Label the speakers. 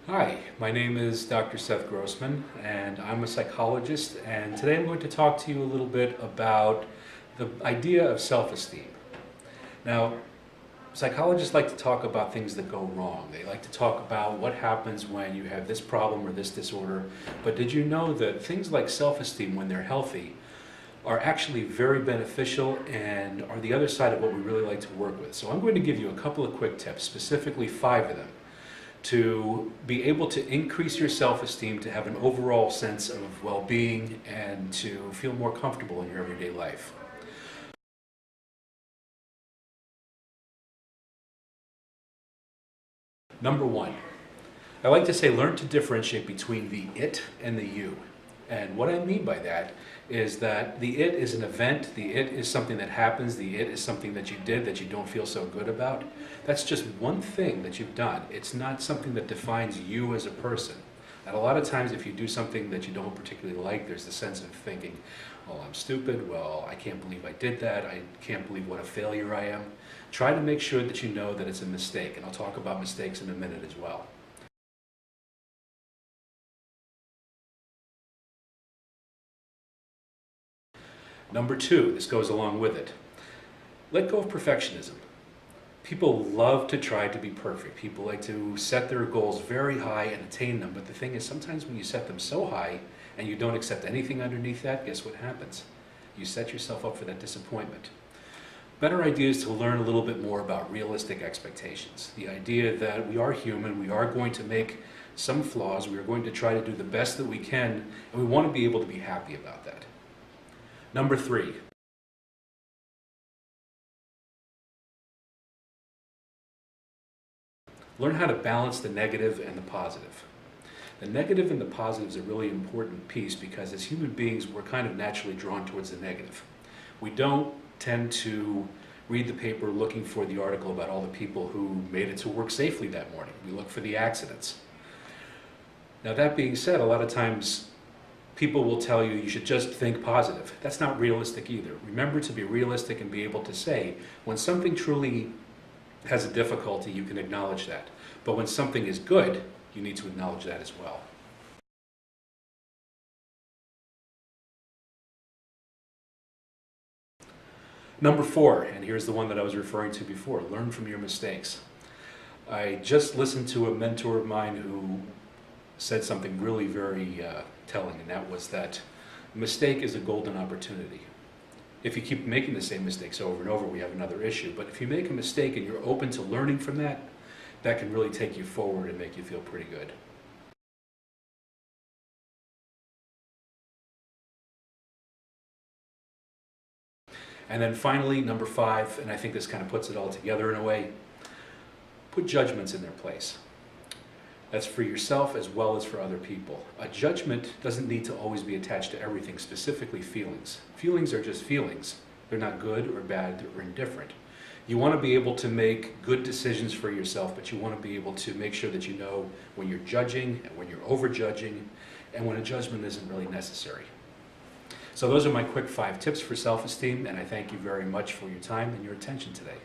Speaker 1: Hi, my name is Dr. Seth Grossman, and I'm a psychologist, and today I'm going to talk to you a little bit about the idea of self-esteem. Now, psychologists like to talk about things that go wrong. They like to talk about what happens when you have this problem or this disorder, but did you know that things like self-esteem, when they're healthy, are actually very beneficial and are the other side of what we really like to work with? So I'm going to give you a couple of quick tips, specifically 5 of them, to be able to increase your self-esteem, to have an overall sense of well-being, and to feel more comfortable in your everyday life. Number 1, I like to say learn to differentiate between the it and the you. And what I mean by that is that the it is an event, the it is something that happens, the it is something that you did that you don't feel so good about. That's just one thing that you've done. It's not something that defines you as a person. And a lot of times if you do something that you don't particularly like, there's the sense of thinking, well, I'm stupid, well, I can't believe I did that, I can't believe what a failure I am. Try to make sure that you know that it's a mistake, and I'll talk about mistakes in a minute as well. Number 2, this goes along with it. Let go of perfectionism. People love to try to be perfect. People like to set their goals very high and attain them. But the thing is, sometimes when you set them so high and you don't accept anything underneath that, guess what happens? You set yourself up for that disappointment. Better idea is to learn a little bit more about realistic expectations. The idea that we are human, we are going to make some flaws, we are going to try to do the best that we can, and we want to be able to be happy about that. Number 3, learn how to balance the negative and the positive. The negative and the positive is a really important piece because as human beings, we're kind of naturally drawn towards the negative. We don't tend to read the paper looking for the article about all the people who made it to work safely that morning. We look for the accidents. Now, that being said, a lot of times people will tell you you should just think positive. That's not realistic either. Remember to be realistic and be able to say when something truly has a difficulty, you can acknowledge that. But when something is good, you need to acknowledge that as well. Number 4, and here's the one that I was referring to before, learn from your mistakes. I just listened to a mentor of mine who said something really very telling, and that was that a mistake is a golden opportunity. If you keep making the same mistakes over and over, we have another issue. But if you make a mistake and you're open to learning from that, that can really take you forward and make you feel pretty good. And then finally, number 5, and I think this kind of puts it all together in a way, put judgments in their place. That's for yourself as well as for other people. A judgment doesn't need to always be attached to everything, specifically feelings. Feelings are just feelings. They're not good or bad or indifferent. You want to be able to make good decisions for yourself, but you want to be able to make sure that you know when you're judging and when you're over-judging and when a judgment isn't really necessary. So those are my quick 5 tips for self-esteem, and I thank you very much for your time and your attention today.